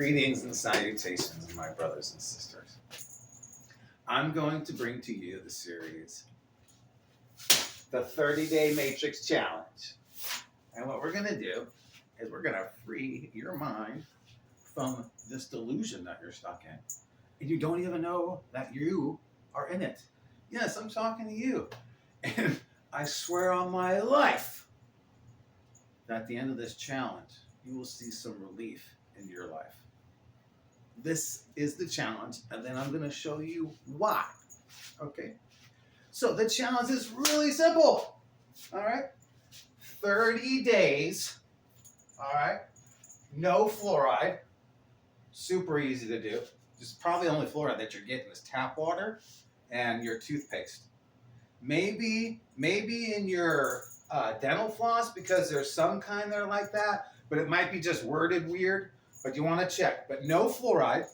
Greetings and salutations, my brothers and sisters. I'm going to bring to you the series, the 30-Day Matrix Challenge. And what we're going to do is we're going to free your mind from this delusion that you're stuck in. And you don't even know that you are in it. Yes, I'm talking to you. And I swear on my life that at the end of this challenge, you will see some relief in your life. This is the challenge, and then I'm going to show you why. Okay? So the challenge is really simple. All right? 30 days. All right? No fluoride. Super easy to do. Just probably the only fluoride that you're getting is tap water and your toothpaste. Maybe in your dental floss, because there's some kind that are like that, but it might be just worded weird. But you want to check. But no fluoride,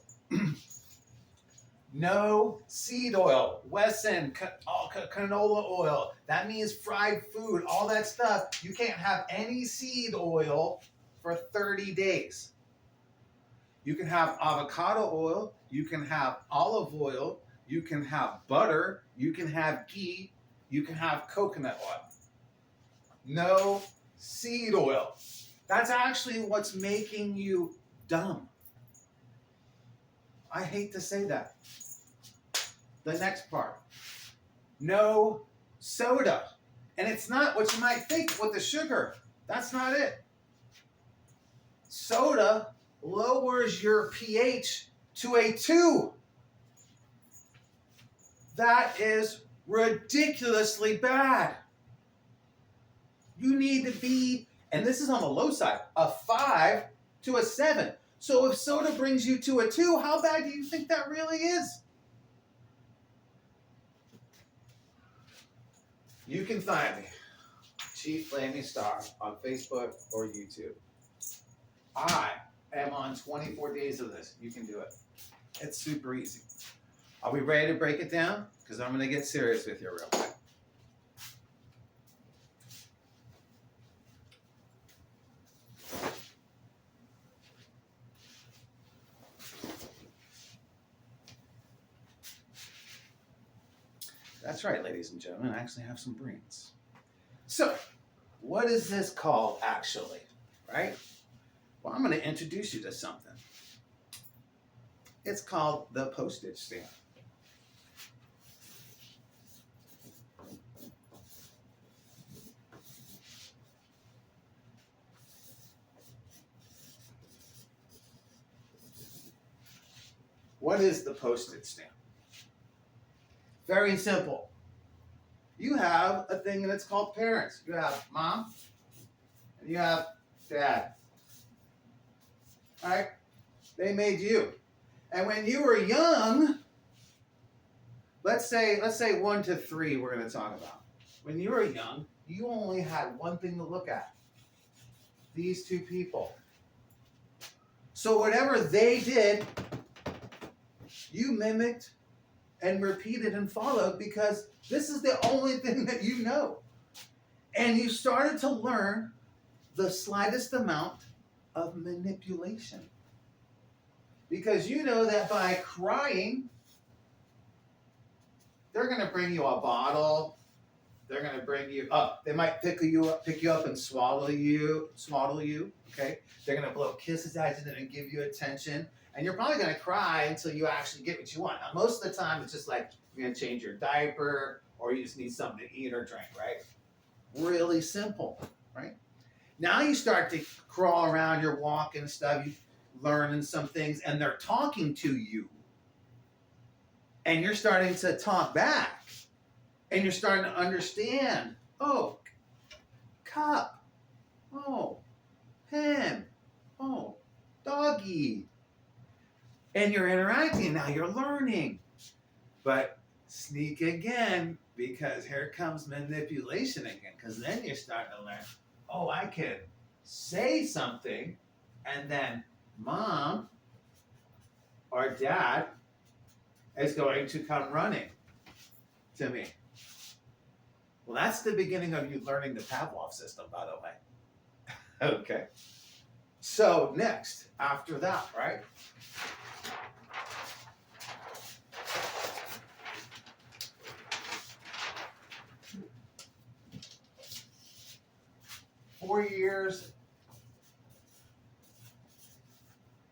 no seed oil, Wesson, canola oil. That means fried food, all that stuff. You can't have any seed oil for 30 days. You can have avocado oil. You can have olive oil. You can have butter. You can have ghee. You can have coconut oil. No seed oil. That's actually what's making you dumb. I hate to say that. The next part. No soda. And it's not what you might think with the sugar. That's not it. Soda lowers your pH to a 2. That is ridiculously bad. You need to be, and this is on the low side, a 5 to a 7. So if soda brings you to a 2, how bad do you think that really is? You can find me, Chief Flaming Star, on Facebook or YouTube. I am on 24 days of this. You can do it. It's super easy. Are we ready to break it down? Because I'm going to get serious with you real quick. That's right, ladies and gentlemen. I actually have some brains. So, what is this called, actually? Right? Well, I'm going to introduce you to something. It's called the postage stamp. What is the postage stamp? Very simple. You have a thing and it's called parents. You have mom and you have dad. All right? They made you. And when you were young, let's say 1 to 3 we're going to talk about. When you were young, you only had one thing to look at. These two people. So whatever they did, you mimicked and repeated and followed because this is the only thing that you know. And you started to learn the slightest amount of manipulation. Because you know that by crying, they're going to bring you a bottle. They're going to bring you up. They might pick you up and swaddle you. Okay? They're going to blow kisses at you and give you attention. And you're probably going to cry until you actually get what you want. Now, most of the time, it's just like you're going to change your diaper or you just need something to eat or drink, right? Really simple, right? Now you start to crawl around, you're walking and stuff, you're learning some things, and they're talking to you. And you're starting to talk back. And you're starting to understand. Oh, cup. Oh, pen. Oh, doggy. And you're interacting. Now you're learning. But sneak again, because here comes manipulation again. Because then you're starting to learn, oh, I can say something, and then mom or dad is going to come running to me. Well, that's the beginning of you learning the Pavlov system, by the way. Okay. So next, after that, right? Four years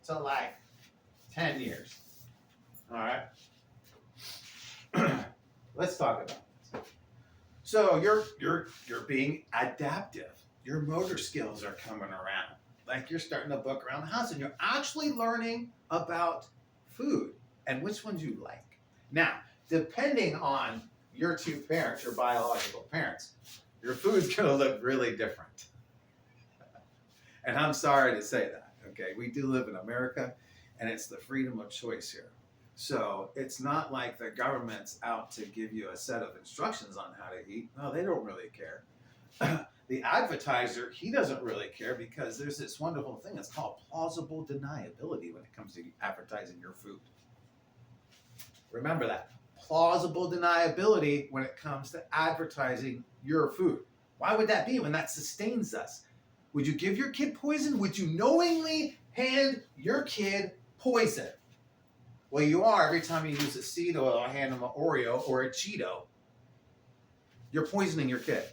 to like 10 years. All right. Let's talk about this. So you're being adaptive. Your motor skills are coming around. Like you're starting to book around the house and you're actually learning about food and which ones you like. Now, depending on your two parents, your biological parents, your food's gonna look really different. And I'm sorry to say that, okay? We do live in America and it's the freedom of choice here. So it's not like the government's out to give you a set of instructions on how to eat. No, they don't really care. The advertiser, he doesn't really care because there's this wonderful thing. It's called plausible deniability when it comes to advertising your food. Remember that. Plausible deniability when it comes to advertising your food. Why would that be when that sustains us? Would you give your kid poison? Would you knowingly hand your kid poison? Well, you are every time you use a seed oil or hand them an Oreo or a Cheeto. You're poisoning your kid.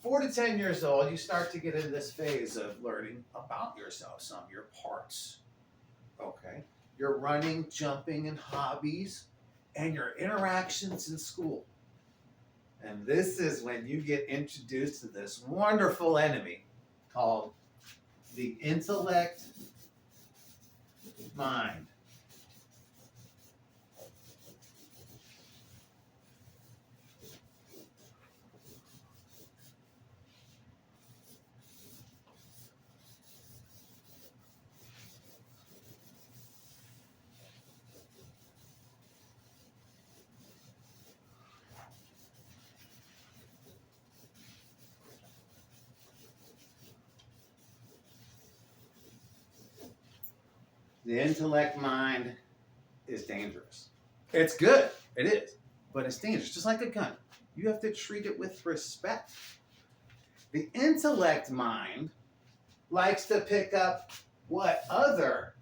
4 to 10 years old, you start to get into this phase of learning about yourself, some of your parts. Okay? Your running, jumping, and hobbies, and your interactions in school. And this is when you get introduced to this wonderful enemy called the intellect mind. The intellect mind is dangerous. It's good, it is, but it's dangerous, just like a gun. You have to treat it with respect. The intellect mind likes to pick up what other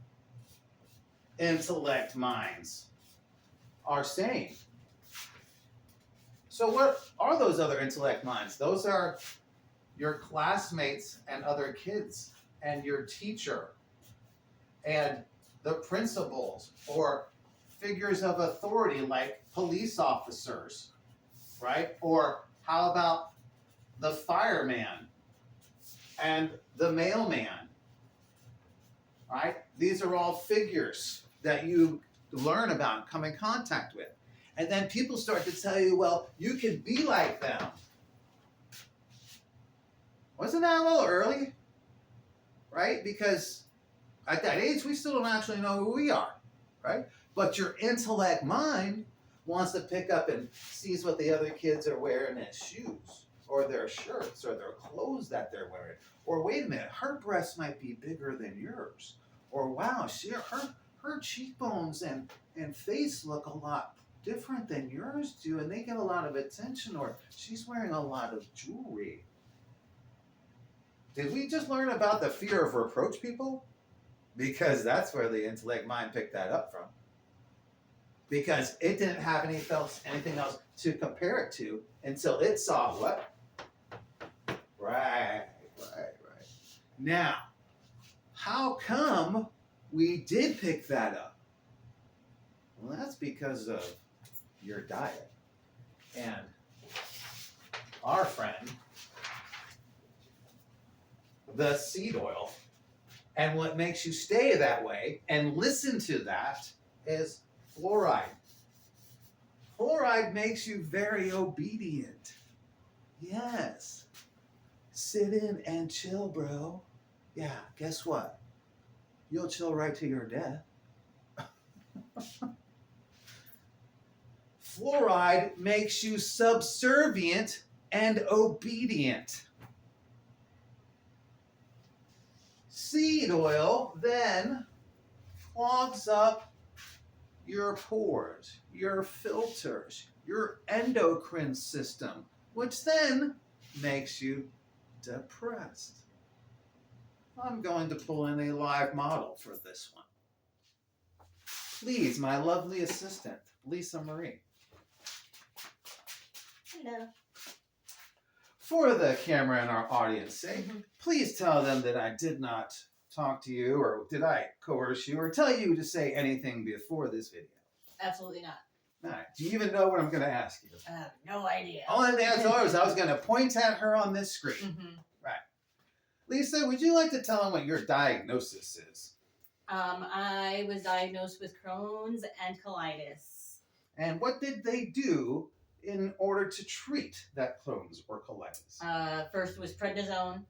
intellect minds are saying. So what are those other intellect minds? Those are your classmates and other kids and your teacher and the principals or figures of authority like police officers, right? Or how about the fireman and the mailman, right? These are all figures that you learn about and come in contact with. And then people start to tell you, well, you can be like them. Wasn't that a little early? Right? Because at that age, we still don't actually know who we are, right? But your intellect mind wants to pick up and sees what the other kids are wearing as shoes, or their shirts, or their clothes that they're wearing. Or wait a minute, her breasts might be bigger than yours. Or wow, her cheekbones and face look a lot different than yours do, and they get a lot of attention, or she's wearing a lot of jewelry. Did we just learn about the fear of reproach, people? Because that's where the intellect mind picked that up from. Because it didn't have anything else to compare it to until it saw what? Right. Now, how come we did pick that up? Well, that's because of your diet. And our friend, the seed oil, and what makes you stay that way and listen to that is fluoride. Fluoride makes you very obedient. Yes. Sit in and chill, bro. Yeah, guess what? You'll chill right to your death. Fluoride makes you subservient and obedient. Seed oil then clogs up your pores, your filters, your endocrine system, which then makes you depressed. I'm going to pull in a live model for this one. Please, my lovely assistant, Lisa Marie. Hello. For the camera and our audience sake, please tell them that I did not talk to you, or did I coerce you, or tell you to say anything before this video. Absolutely not. All right. Do you even know what I'm going to ask you? I have no idea. Only thing I told her was I was going to point at her on this screen. Mm-hmm. Right. Lisa, would you like to tell them what your diagnosis is? I was diagnosed with Crohn's and colitis. And what did they do in order to treat that Crohn's or colitis? First was prednisone,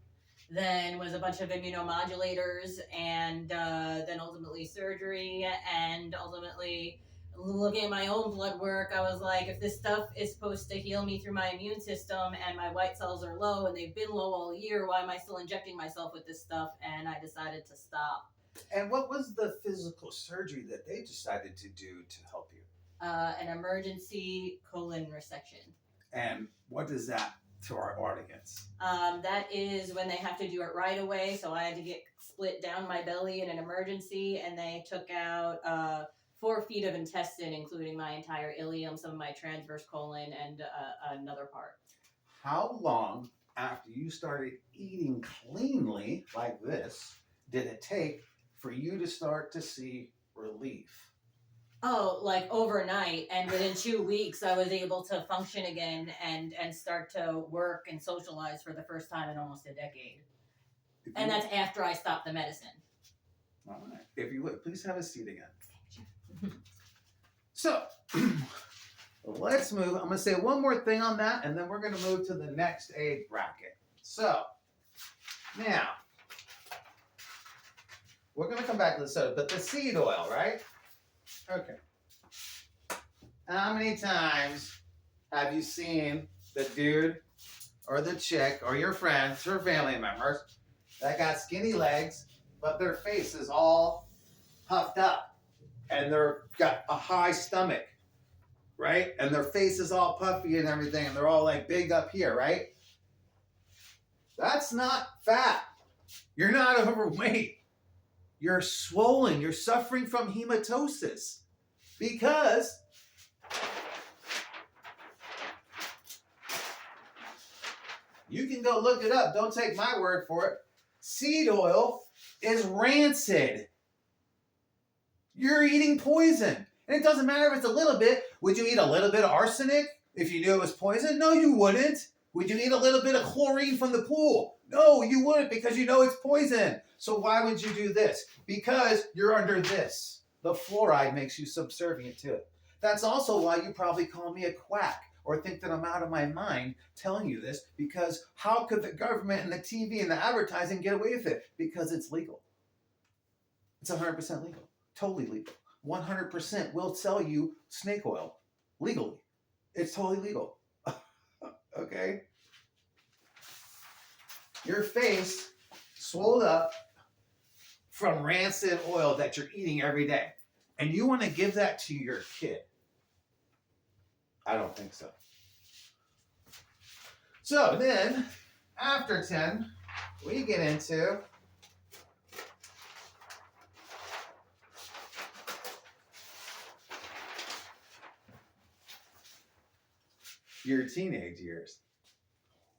then was a bunch of immunomodulators, and then ultimately surgery, and ultimately looking at my own blood work, I was like, if this stuff is supposed to heal me through my immune system and my white cells are low and they've been low all year, why am I still injecting myself with this stuff? And I decided to stop. And what was the physical surgery that they decided to do to help you? An emergency colon resection. And what is that to our audience? That is when they have to do it right away. So I had to get split down my belly in an emergency, and they took out 4 feet of intestine, including my entire ileum, some of my transverse colon, and another part. How long after you started eating cleanly like this did it take for you to start to see relief? Oh, like overnight, and within 2 weeks, I was able to function again and start to work and socialize for the first time in almost a decade. And that's after I stopped the medicine. All right. If you would, please have a seat again. So, let's move. I'm going to say one more thing on that, and then we're going to move to the next age bracket. So, now, we're going to come back to the soda, but the seed oil, right? Okay. How many times have you seen the dude or the chick or your friends or family members that got skinny legs, but their face is all puffed up and they're got a high stomach, right? And their face is all puffy and everything, and they're all like big up here, right? That's not fat. You're not overweight. You're swollen. You're suffering from hematosis because you can go look it up. Don't take my word for it. Seed oil is rancid. You're eating poison. And it doesn't matter if it's a little bit. Would you eat a little bit of arsenic if you knew it was poison? No, you wouldn't. Would you eat a little bit of chlorine from the pool? No, you wouldn't, because you know it's poison. So why would you do this? Because you're under this. The fluoride makes you subservient to it. That's also why you probably call me a quack or think that I'm out of my mind telling you this, because how could the government and the TV and the advertising get away with it? Because it's legal. It's 100% legal. Totally legal. 100% will sell you snake oil legally. It's totally legal. Okay? Your face swelled up from rancid oil that you're eating every day. And you want to give that to your kid. I don't think so. So then, after 10, we get into your teenage years.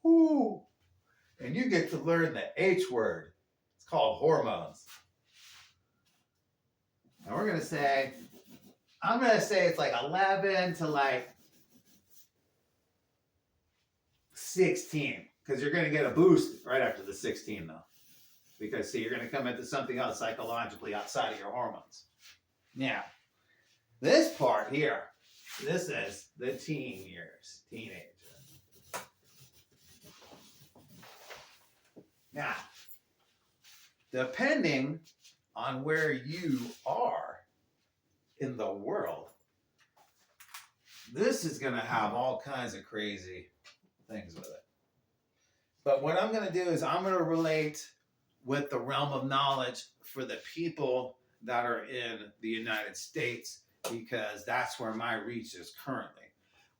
Ooh. And you get to learn the H word. It's called hormones. And we're going to say, I'm going to say it's like 11 to like 16. Because you're going to get a boost right after the 16 though. Because see, you're going to come into something else psychologically outside of your hormones. Now, this part here, this is the teen years, teenager. Now, depending on where you are in the world, this is going to have all kinds of crazy things with it. But what I'm going to do is I'm going to relate with the realm of knowledge for the people that are in the United States, because that's where my reach is currently.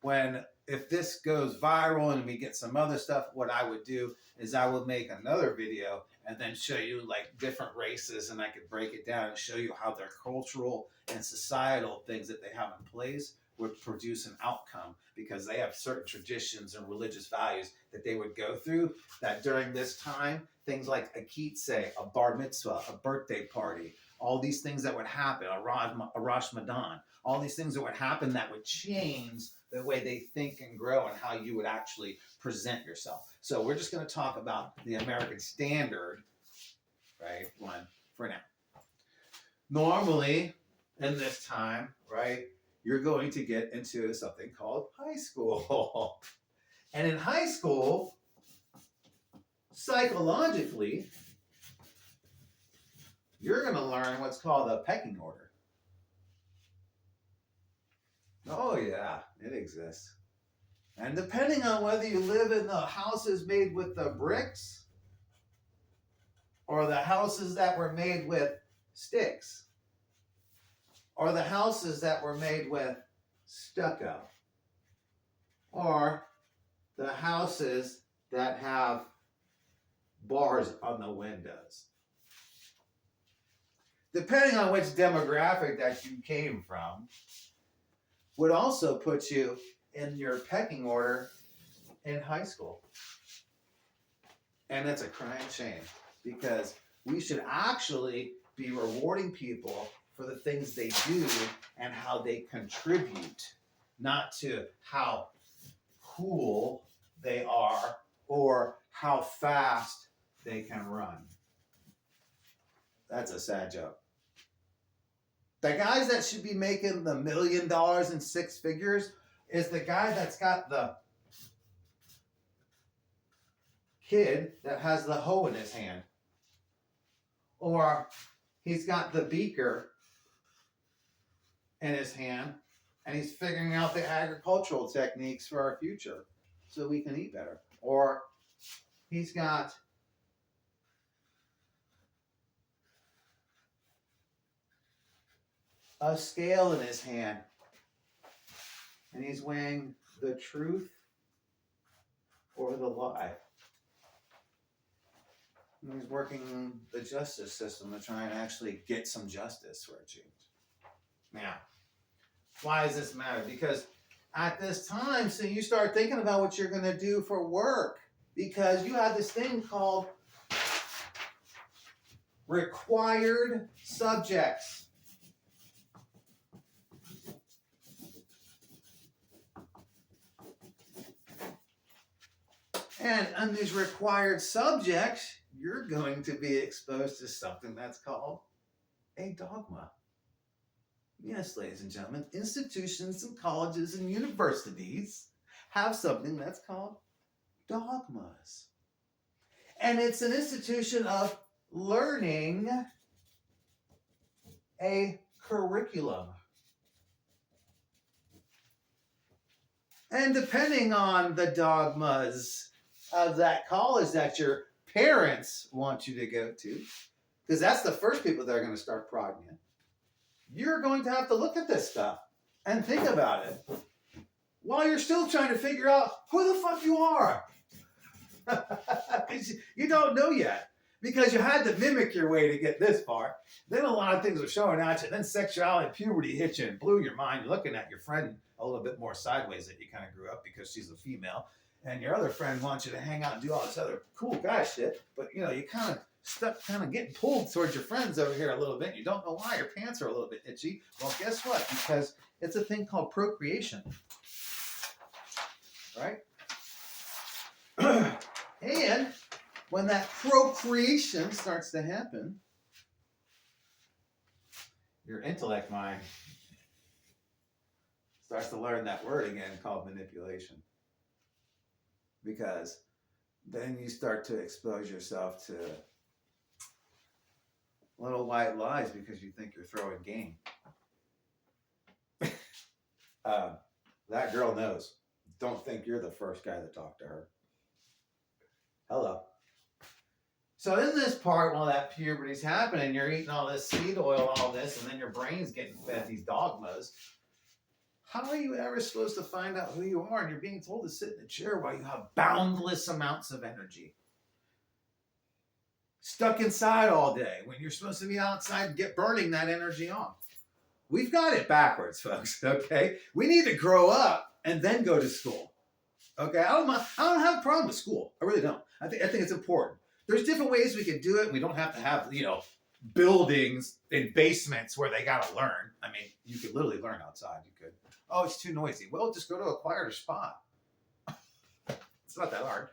When if this goes viral and we get some other stuff, what I would do is I would make another video and then show you like different races, and I could break it down and show you how their cultural and societal things that they have in place would produce an outcome, because they have certain traditions and religious values that they would go through, that during this time, things like a kitzeh, a bar mitzvah, a birthday party, all these things that would happen, a Rosh Madan, all these things that would happen that would change the way they think and grow and how you would actually present yourself. So we're just going to talk about the American Standard, right, one for now. Normally, in this time, right, you're going to get into something called high school. And in high school, psychologically, you're going to learn what's called a pecking order. Oh yeah, it exists. And depending on whether you live in the houses made with the bricks or the houses that were made with sticks or the houses that were made with stucco or the houses that have bars on the windows. Depending on which demographic that you came from, would also put you in your pecking order in high school. And that's a crying shame, because we should actually be rewarding people for the things they do and how they contribute, not to how cool they are or how fast they can run. That's a sad joke. The guys that should be making the $1 million in 6 figures is the guy that's got the kid that has the hoe in his hand. Or he's got the beaker in his hand and he's figuring out the agricultural techniques for our future so we can eat better. Or he's got a scale in his hand and he's weighing the truth or the lie. And he's working the justice system to try and actually get some justice for a change. Now, why does this matter? Because at this time, so you start thinking about what you're going to do for work, because you have this thing called required subjects. And on these required subjects, you're going to be exposed to something that's called a dogma. Yes, ladies and gentlemen, institutions and colleges and universities have something that's called dogmas. And it's an institution of learning a curriculum. And depending on the dogmas of that college that your parents want you to go to, because that's the first people that are going to start prodding you, you're going to have to look at this stuff and think about it while you're still trying to figure out who the fuck you are. Because you don't know yet, because you had to mimic your way to get this far. Then a lot of things were showing at you. Then sexuality and puberty hit you and blew your mind. You're looking at your friend a little bit more sideways that you kind of grew up because she's a female. And your other friend wants you to hang out and do all this other cool guy shit. But, you know, you kind of stuck, kind of getting pulled towards your friends over here a little bit. You don't know why. Your pants are a little bit itchy. Well, guess what? Because it's a thing called procreation. Right? And when that procreation starts to happen, your intellect mind starts to learn that word again called manipulation. Because then you start to expose yourself to little white lies because you think you're throwing game. That girl knows. Don't think you're the first guy that talked to her. Hello. So in this part, while that puberty's happening, you're eating all this seed oil, all this, and then your brain's getting fed these dogmas. How are you ever supposed to find out who you are and you're being told to sit in a chair while you have boundless amounts of energy? Stuck inside all day when you're supposed to be outside and get burning that energy off. We've got it backwards, folks, okay? We need to grow up and then go to school. Okay, I don't have a problem with school. I really don't. I think it's important. There's different ways we can do it. We don't have to have, buildings in basements where they gotta learn. I mean, you could literally learn outside. You could. Oh, it's too noisy. Well, just go to a quieter spot. It's not that hard,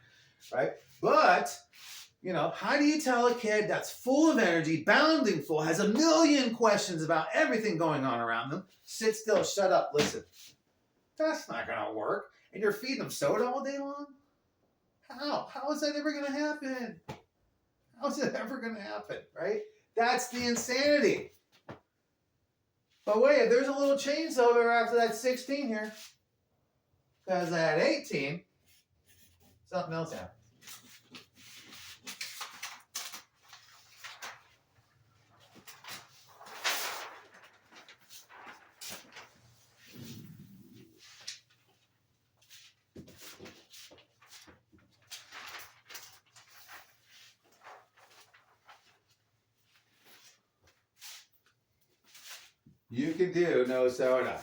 right? But, how do you tell a kid that's full of energy, bounding full, has a million questions about everything going on around them, sit still, shut up, listen? That's not gonna work. And you're feeding them soda all day long? How? How is that ever gonna happen? How is it ever gonna happen, right? That's the insanity. But wait, there's a little changeover after that 16 here. Because at 18, something else happened. You can do no soda.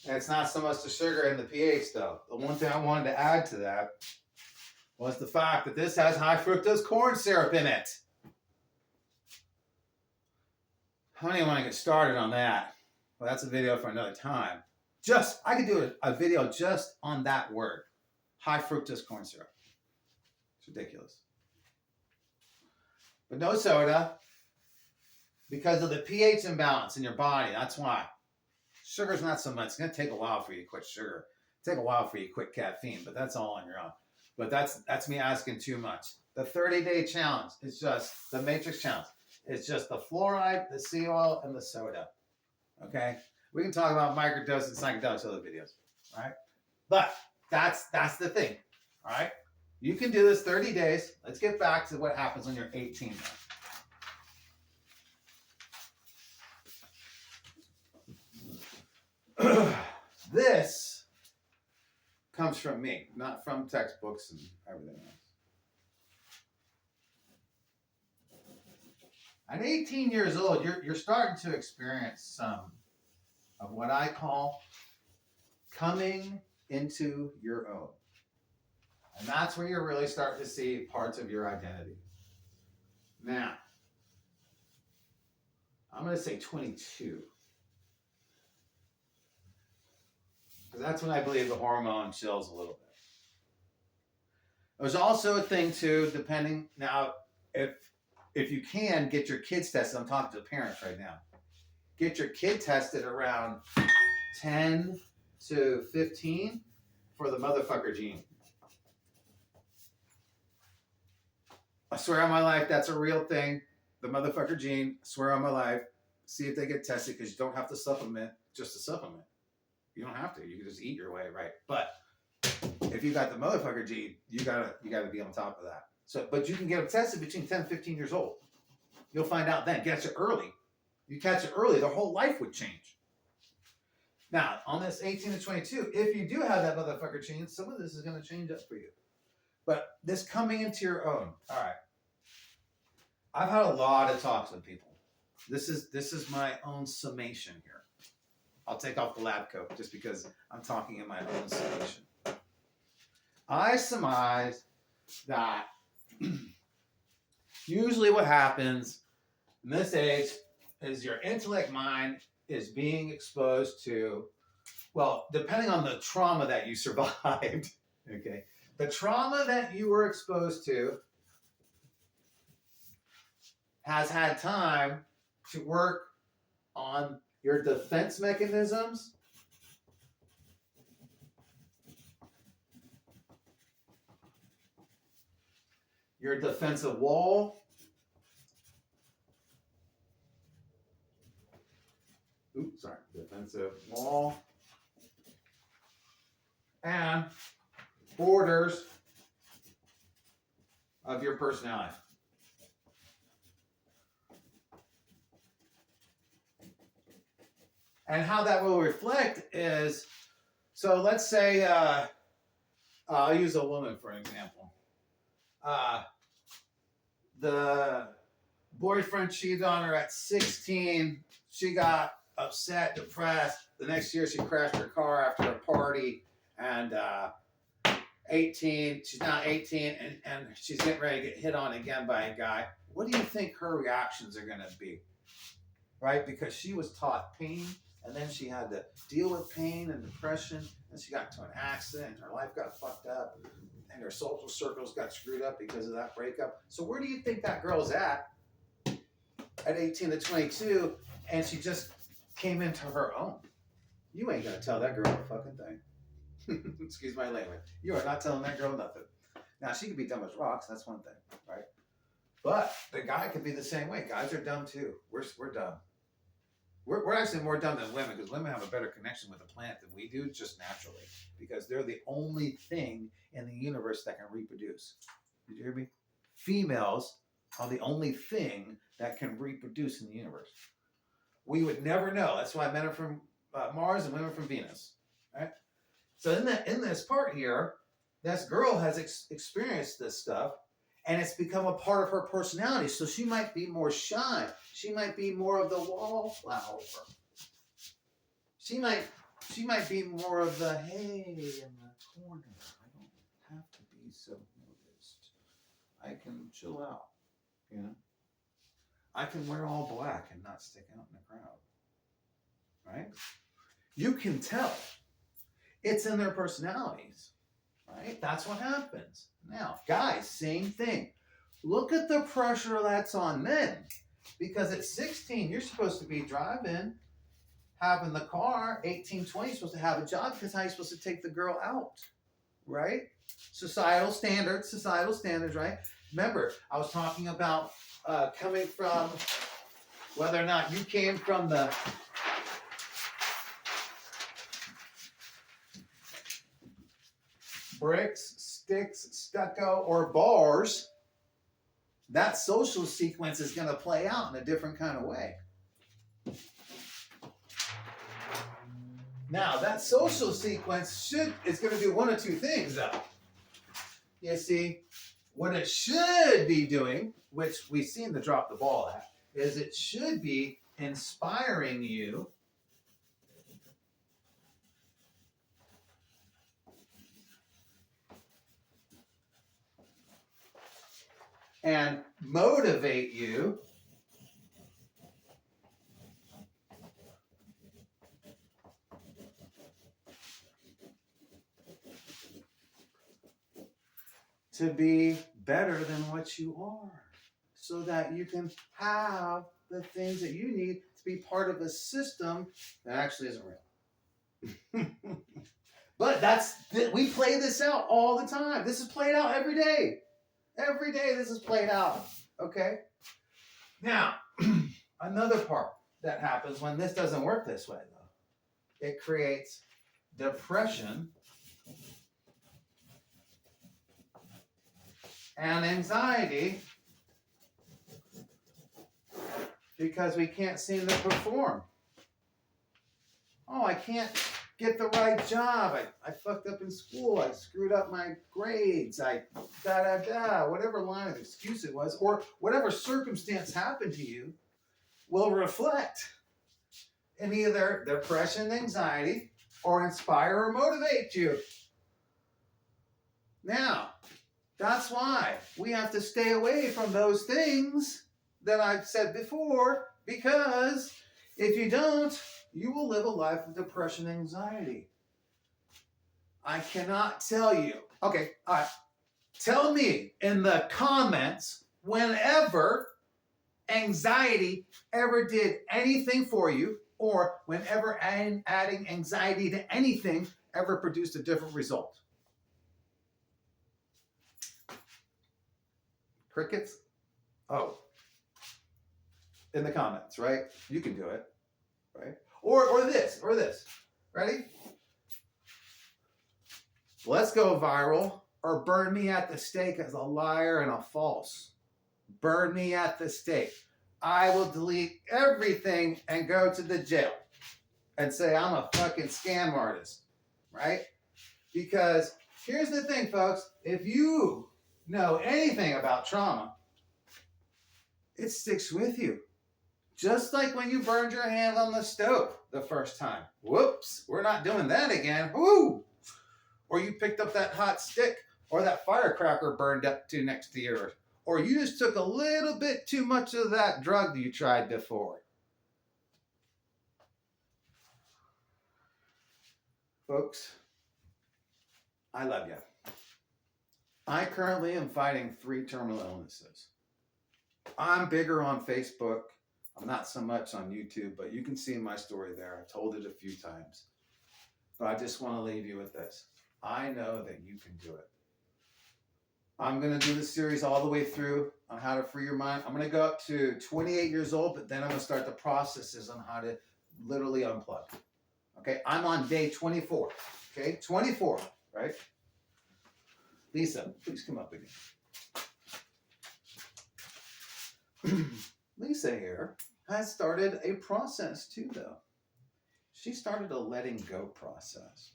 And it's not so much the sugar and the pH though. The one thing I wanted to add to that was the fact that this has high fructose corn syrup in it. I don't even want to get started on that. Well, that's a video for another time. I could do a video just on that word. High fructose corn syrup. It's ridiculous. But no soda. Because of the pH imbalance in your body. That's why. Sugar's not so much. It's going to take a while for you to quit sugar. Take a while for you to quit caffeine, but that's all on your own. But that's me asking too much. The 30-day challenge is just the Matrix challenge. It's just the fluoride, the sea oil, and the soda. Okay? We can talk about microdose and psychedelics other videos. All right? But that's the thing. All right? You can do this 30 days. Let's get back to what happens when you're 18 now. This comes from me, not from textbooks and everything else. At 18 years old, you're starting to experience some of what I call coming into your own. And that's where you're really starting to see parts of your identity. Now, I'm going to say 22. Because that's when I believe the hormone chills a little bit. There's also a thing too, depending now, if you can get your kids tested. I'm talking to the parents right now. Get your kid tested around 10 to 15 for the motherfucker gene. I swear on my life, that's a real thing. The motherfucker gene, I swear on my life. See if they get tested because you don't have to supplement just to supplement. You don't have to. You can just eat your way, right? But if you got the motherfucker gene, you gotta be on top of that. So, but you can get them tested between 10 and 15 years old. You'll find out then. Catch it early. You catch it early, their whole life would change. Now, on this 18 to 22, if you do have that motherfucker gene, some of this is going to change up for you. But this coming into your own. All right. I've had a lot of talks with people. This is my own summation here. I'll take off the lab coat just because I'm talking in my own summation. I surmise that usually what happens in this age is your intellect mind is being exposed to, well, depending on the trauma that you survived, okay, the trauma that you were exposed to has had time to work on your defense mechanisms, your defensive wall, defensive wall, and borders of your personality. And how that will reflect is So let's say I'll use a woman for an example. The boyfriend cheated on her at 16. She got upset, depressed. The next year, she crashed her car after a party. And 18, she's now 18, and she's getting ready to get hit on again by a guy. What do you think her reactions are going to be? Right? Because she was taught pain, and then she had to deal with pain and depression, and she got into an accident, and her life got fucked up, and her social circles got screwed up because of that breakup. So where do you think that girl's at 18 to 22, and she just came into her own? You ain't gonna tell that girl a fucking thing. Excuse my language. You are not telling that girl nothing. Now, she could be dumb as rocks, that's one thing, right? But the guy could be the same way. Guys are dumb too. We're dumb. We're actually more dumb than women, because women have a better connection with the planet than we do, just naturally, because they're the only thing in the universe that can reproduce. Did you hear me? Females are the only thing that can reproduce in the universe. We would never know. That's why men are from Mars and women are from Venus, right? So in this part here, this girl has experienced this stuff, and it's become a part of her personality. So she might be more shy. She might be more of the wallflower. She might be more of the, hey, in the corner. I don't have to be so noticed. I can chill out, you know. I can wear all black and not stick out in the crowd, right? You can tell. It's in their personalities, right? That's what happens. Now, guys, same thing. Look at the pressure that's on men. Because at 16, you're supposed to be driving, having the car. 18, 20, you're supposed to have a job, because how are you supposed to take the girl out, right? Societal standards, right? Remember, I was talking about coming from, whether or not you came from the bricks, sticks, stucco, or bars. That social sequence is going to play out in a different kind of way. Now, that social sequence is going to do one of two things, though. You see, what it should be doing, which we seem to drop the ball at, is it should be inspiring you and motivate you to be better than what you are, so that you can have the things that you need to be part of a system that actually isn't real. But we play this out all the time. This is played out every day. Every day this is played out, okay? Now, another part that happens when this doesn't work this way, though, it creates depression and anxiety, because we can't seem to perform. Oh, I can't get the right job. I fucked up in school. I screwed up my grades. Whatever line of excuse it was, or whatever circumstance happened to you, will reflect in either depression, anxiety, or inspire or motivate you. Now, that's why we have to stay away from those things that I've said before, because if you don't, you will live a life of depression and anxiety. I cannot tell you. Okay, all right. Tell me in the comments whenever anxiety ever did anything for you, or whenever adding anxiety to anything ever produced a different result. Crickets? Oh. In the comments, right? You can do it, right? Or this. Ready? Let's go viral, or burn me at the stake as a liar and a false. Burn me at the stake. I will delete everything and go to the jail and say I'm a fucking scam artist. right? Because here's the thing, folks. If you know anything about trauma, it sticks with you. Just like when you burned your hand on the stove the first time. Whoops, we're not doing that again. Woo! Or you picked up that hot stick, or that firecracker burned up to next to yours. Or you just took a little bit too much of that drug you tried before. Folks, I love you. I currently am fighting 3 terminal illnesses. I'm bigger on Facebook. I'm not so much on YouTube, but you can see my story there. I've told it a few times. But I just want to leave you with this. I know that you can do it. I'm going to do the series all the way through on how to free your mind. I'm going to go up to 28 years old, but then I'm going to start the processes on how to literally unplug. Okay, I'm on day 24. Okay, 24, right? Lisa, please come up again. Lisa here has started a process too, though. She started a letting go process.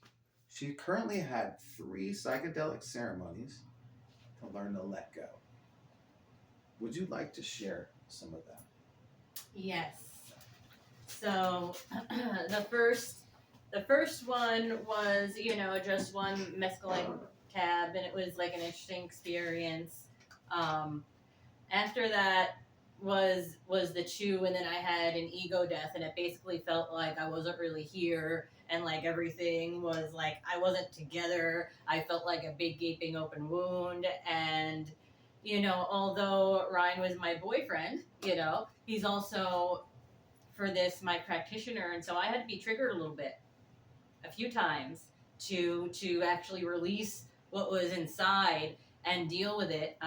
She currently had 3 psychedelic ceremonies to learn to let go. Would you like to share some of that? Yes. So the first one was, just one mescaline tab, and it was like an interesting experience. After that was the chew, and then I had an ego death, and it basically felt like I wasn't really here, and like everything was like I wasn't together. I felt like a big gaping open wound, and although Ryan was my boyfriend, he's also for this my practitioner, and so I had to be triggered a little bit, a few times to actually release what was inside and deal with it.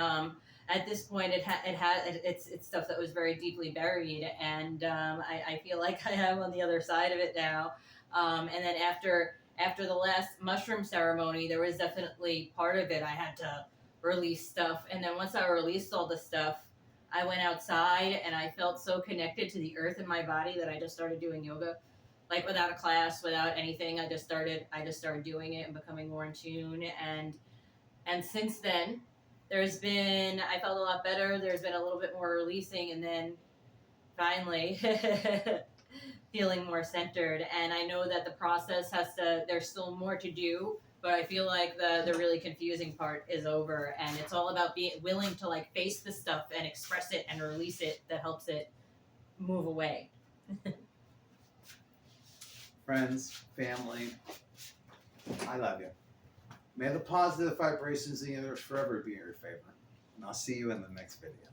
At this point, it's stuff that was very deeply buried, and I feel like I am on the other side of it now. And then after the last mushroom ceremony, there was definitely part of it I had to release stuff, and then once I released all the stuff, I went outside and I felt so connected to the earth in my body that I just started doing yoga, like without a class, without anything. I just started doing it and becoming more in tune, and since then I felt a lot better. There's been a little bit more releasing, and then finally feeling more centered. And I know that the process there's still more to do, but I feel like the really confusing part is over, and it's all about being willing to like face the stuff and express it and release it that helps it move away. Friends, family, I love you. May the positive vibrations in the universe forever be in your favor. And I'll see you in the next video.